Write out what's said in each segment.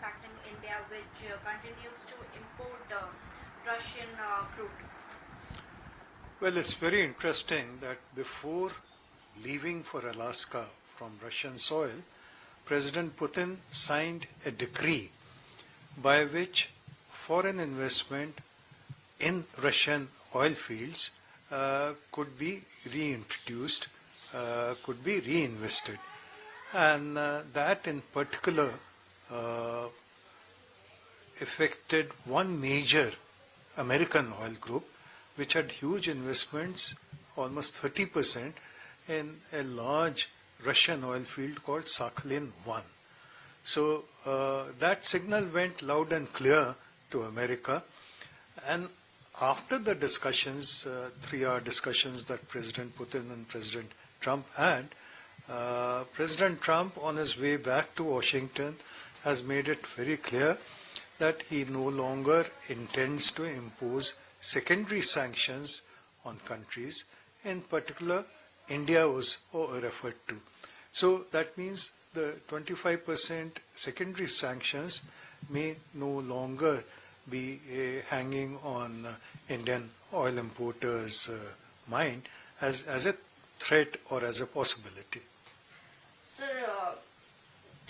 impacting India, which continues to import Russian crude? Well, it's very interesting that before leaving for Alaska from Russian soil, President Putin signed a decree by which foreign investment in Russian oil fields could be reintroduced, could be reinvested. And that in particular affected one major American oil group which had huge investments, almost 30%, in a large Russian oil field called Sakhalin-1. So that signal went loud and clear to America. And after the discussions, 3-hour discussions that President Putin and President Trump had, President Trump, on his way back to Washington, has made it very clear that he no longer intends to impose secondary sanctions on countries. In particular, India was referred to. So that means the 25% secondary sanctions may no longer be hanging on Indian oil importers' mind as a threat or as a possibility. Sir,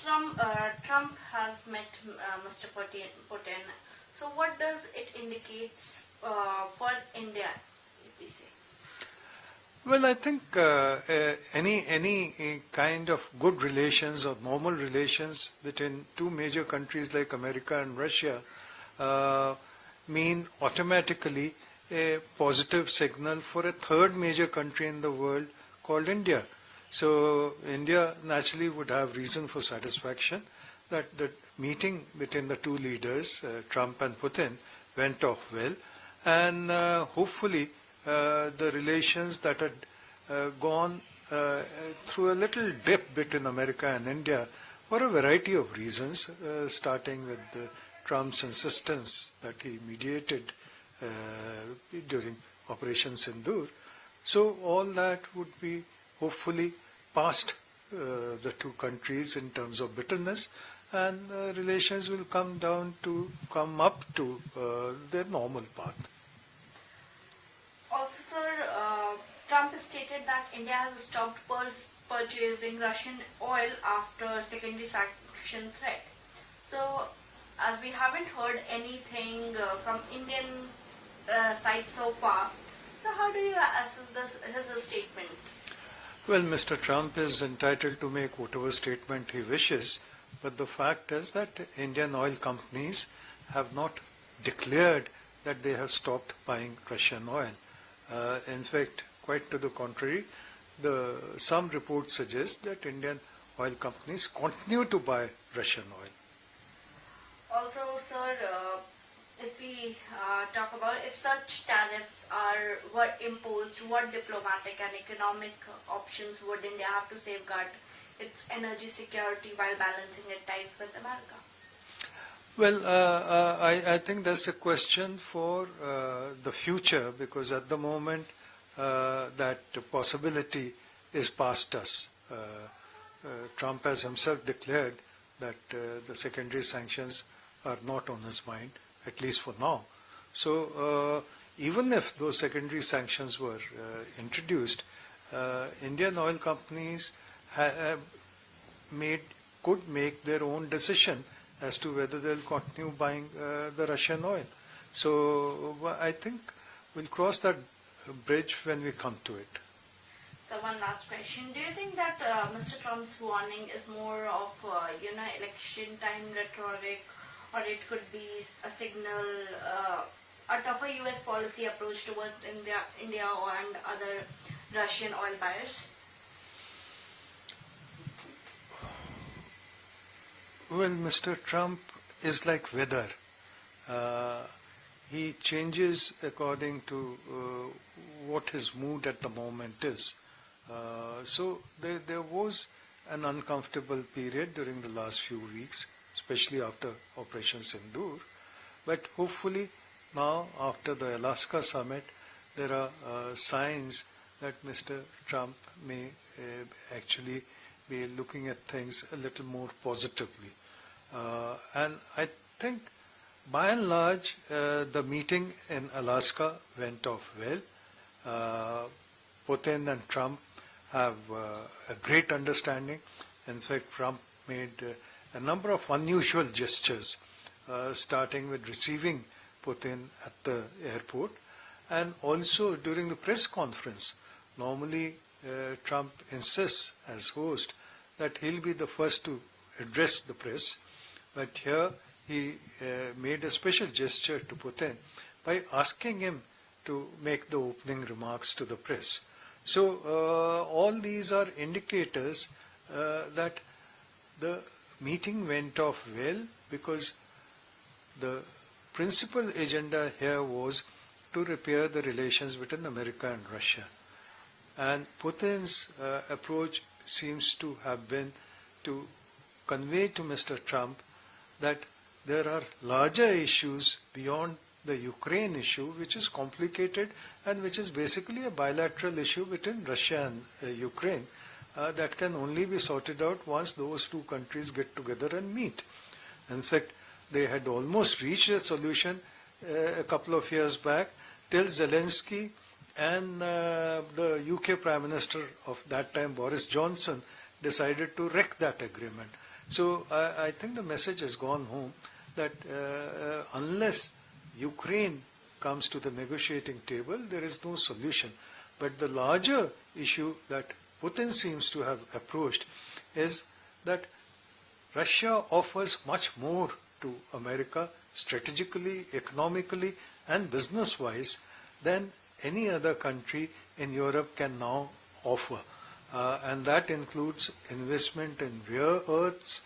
Trump has met Mr. Putin. So what does it indicate for India, if we say? Well, I think any kind of good relations or normal relations between two major countries like America and Russia mean automatically a positive signal for a third major country in the world called India. So India naturally would have reason for satisfaction that the meeting between the two leaders, Trump and Putin, went off well, and hopefully the relations that had gone through a little dip between America and India for a variety of reasons, starting with Trump's insistence that he mediated during Operation Sindoor. So all that would be hopefully past the two countries in terms of bitterness, and relations will come up to their normal path. Also, sir, Trump has stated that India has stopped purchasing Russian oil after secondary sanction threat. So, as we haven't heard anything from Indian side so far, so how do you assess his statement? Well, Mr. Trump is entitled to make whatever statement he wishes, but the fact is that Indian oil companies have not declared that they have stopped buying Russian oil. In fact, quite to the contrary, some reports suggest that Indian oil companies continue to buy Russian oil. Also, sir, if we talk about if such tariffs were imposed, what diplomatic and economic options would India have to safeguard its energy security while balancing its ties with America? Well, I think that's a question for the future, because at the moment that possibility is past us. Trump has himself declared that the secondary sanctions are not on his mind, at least for now. So even if those secondary sanctions were introduced, Indian oil companies could make their own decision as to whether they'll continue buying the Russian oil. So I think we'll cross that bridge when we come to it. So one last question. Do you think that Mr. Trump's warning is more of, election time rhetoric, or it could be a signal, a tougher U.S. policy approach towards India and other Russian oil buyers? Well, Mr. Trump is like weather. He changes according to what his mood at the moment is. So there was an uncomfortable period during the last few weeks, especially after Operation Sindoor. But hopefully now, after the Alaska summit, there are signs that Mr. Trump may actually be looking at things a little more positively. And I think by and large the meeting in Alaska went off well. Putin and Trump have a great understanding. In fact, Trump made a number of unusual gestures, starting with receiving Putin at the airport, and also during the press conference. Normally, Trump insists as host that he'll be the first to address the press, but here he made a special gesture to Putin by asking him to make the opening remarks to the press. So all these are indicators that the meeting went off well, because the principal agenda here was to repair the relations between America and Russia. And Putin's approach seems to have been to convey to Mr. Trump that there are larger issues beyond the Ukraine issue, which is complicated and which is basically a bilateral issue between Russia and Ukraine that can only be sorted out once those two countries get together and meet. In fact, they had almost reached a solution a couple of years back till Zelensky and the UK Prime Minister of that time, Boris Johnson, decided to wreck that agreement. So I think the message has gone home that unless Ukraine comes to the negotiating table, there is no solution. But the larger issue that Putin seems to have approached is that Russia offers much more to America strategically, economically, and business-wise than any other country in Europe can now offer. And that includes investment in rare earths,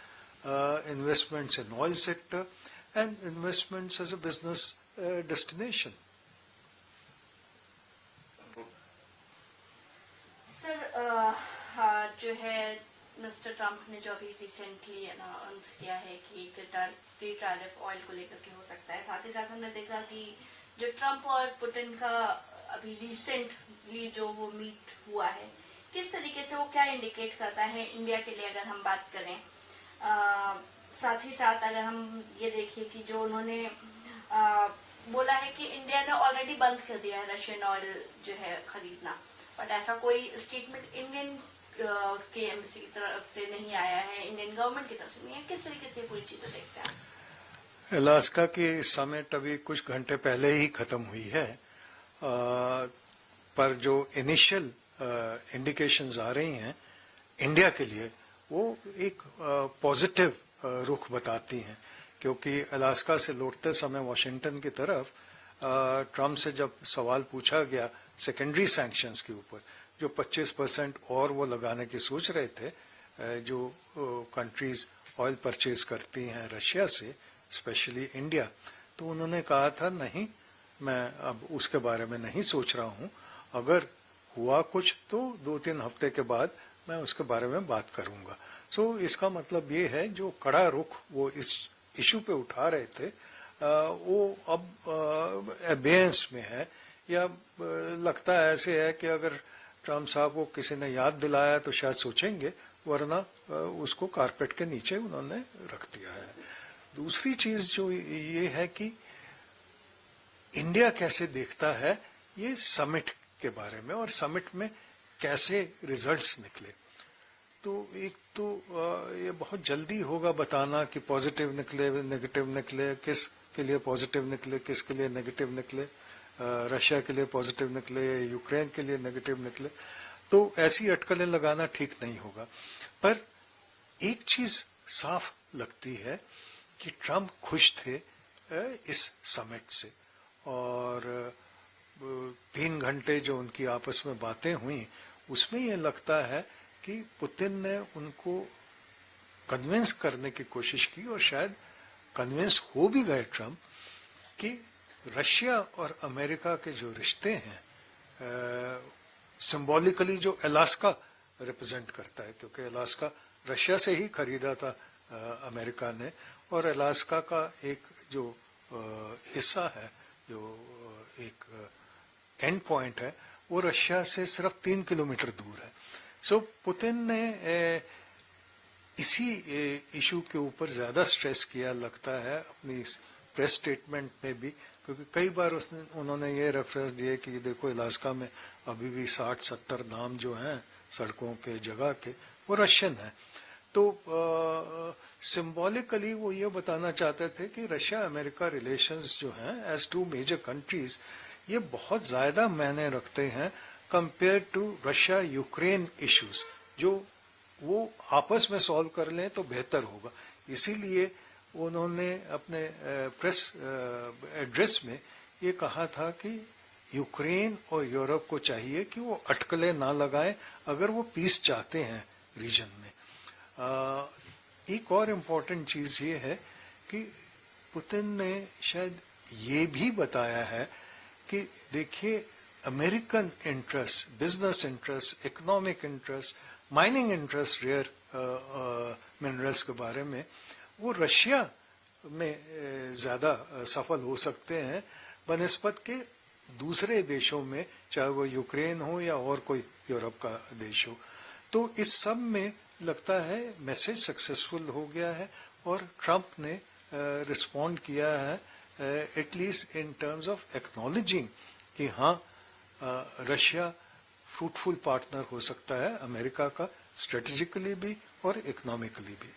investments in oil sector, and investments as a business destination. Sir जो है mister Trump ने जो अभी recently announce किया है कि pre tariff oil को लेकर के हो सकता है, साथ ही साथ हमने देखा कि जो ट्रम्प और पुतिन का अभी रिसेंटली जो वो मीट हुआ है, किस तरीके से वो क्या इंडिकेट करता है इंडिया के लिए, अगर हम बात करें। साथ ही साथ अगर हम ये देखिए कि जो उन्होंने बोला है कि इंडिया ने ऑलरेडी बंद कर दिया है रशियन ऑयल जो है खरीदना, बट ऐसा कोई स्टेटमेंट इंडियन के एम्बेसी की तरफ से नहीं आया है, इंडियन गवर्नमेंट की तरफ से नहीं है। किस तरीके से पूरी चीजें देखते हैं? अलास्का की समिट अभी कुछ घंटे पहले ही खत्म हुई है, पर जो इनिशियल इंडिकेशंस आ रही हैं इंडिया के लिए वो एक पॉजिटिव रुख बताती हैं, क्योंकि अलास्का से लौटते समय वॉशिंगटन की तरफ ट्रम्प से जब सवाल पूछा गया सेकेंडरी सैंक्शंस के ऊपर, जो 25% और वो लगाने की सोच रहे थे, जो कंट्रीज ऑयल परचेज करती हैं रशिया से, स्पेशली इंडिया, तो उन्होंने कहा था नहीं, मैं अब उसके बारे में नहीं सोच रहा हूँ, अगर हुआ कुछ तो 2-3 हफ्ते के बाद मैं उसके बारे में बात करूंगा। सो इसका मतलब ये है जो कड़ा रुख वो इस इशू पे उठा रहे थे वो अब अबेयंस में है, या लगता है ऐसे है कि अगर ट्रम्प साहब को किसी ने याद दिलाया तो शायद सोचेंगे, वरना उसको कारपेट के नीचे उन्होंने रख दिया है। दूसरी चीज जो ये है कि इंडिया कैसे देखता है ये समिट के बारे में, और समिट में कैसे रिजल्ट्स निकले। तो एक तो ये बहुत जल्दी होगा बताना कि पॉजिटिव निकले, नेगेटिव निकले, किस के लिए पॉजिटिव निकले, किसके लिए नेगेटिव निकले, रशिया के लिए पॉजिटिव निकले, यूक्रेन के लिए नेगेटिव निकले, तो ऐसी अटकलें लगाना ठीक नहीं होगा। पर एक चीज साफ लगती है कि ट्रम्प खुश थे इस समिट से, और 3 घंटे जो उनकी आपस में बातें हुई उसमें ये लगता है कि पुतिन ने उनको कन्विंस करने की कोशिश की, और शायद कन्विंस हो भी गए ट्रम्प कि रशिया और अमेरिका के जो रिश्ते हैं, सिंबॉलिकली जो अलास्का रिप्रेजेंट करता है, क्योंकि अलास्का रशिया से ही खरीदा था अमेरिका ने, और अलास्का का एक जो हिस्सा है, जो एक एंड पॉइंट है, वो रशिया से सिर्फ 3 किलोमीटर दूर है। सो पुतिन ने इसी इशू के ऊपर ज्यादा स्ट्रेस किया लगता है अपनी प्रेस स्टेटमेंट में भी, क्योंकि कई बार उन्होंने ये रेफरेंस दिया कि देखो अलास्का में अभी भी 60-70 नाम जो हैं सड़कों के जगह के वो रशियन है। तो सिंबॉलिकली वो ये बताना चाहते थे कि रशिया अमेरिका रिलेशंस जो हैं एज टू मेजर कंट्रीज ये बहुत ज्यादा मायने रखते हैं compare to Russia Ukraine issues, जो वो आपस में सॉल्व कर लें तो बेहतर होगा। इसीलिए उन्होंने अपने प्रेस एड्रेस में ये कहा था कि यूक्रेन और यूरोप को चाहिए कि वो अटकलें ना लगाएं अगर वो पीस चाहते हैं रीजन में। एक और इम्पोर्टेंट चीज ये है कि पुतिन ने शायद ये भी बताया है कि देखिए American interest, business interest, economic interest, mining interest rare minerals के बारे में वो रशिया में ज्यादा सफल हो सकते हैं बनिस्बत के दूसरे देशों में, चाहे वो यूक्रेन हो या और कोई यूरोप का देश हो। तो इस सब में लगता है मैसेज सक्सेसफुल हो गया है और ट्रंप ने रिस्पॉन्ड किया है at least in terms of acknowledging कि हाँ रशिया फ्रूटफुल पार्टनर हो सकता है अमेरिका का, स्ट्रेटेजिकली भी और इकोनॉमिकली भी।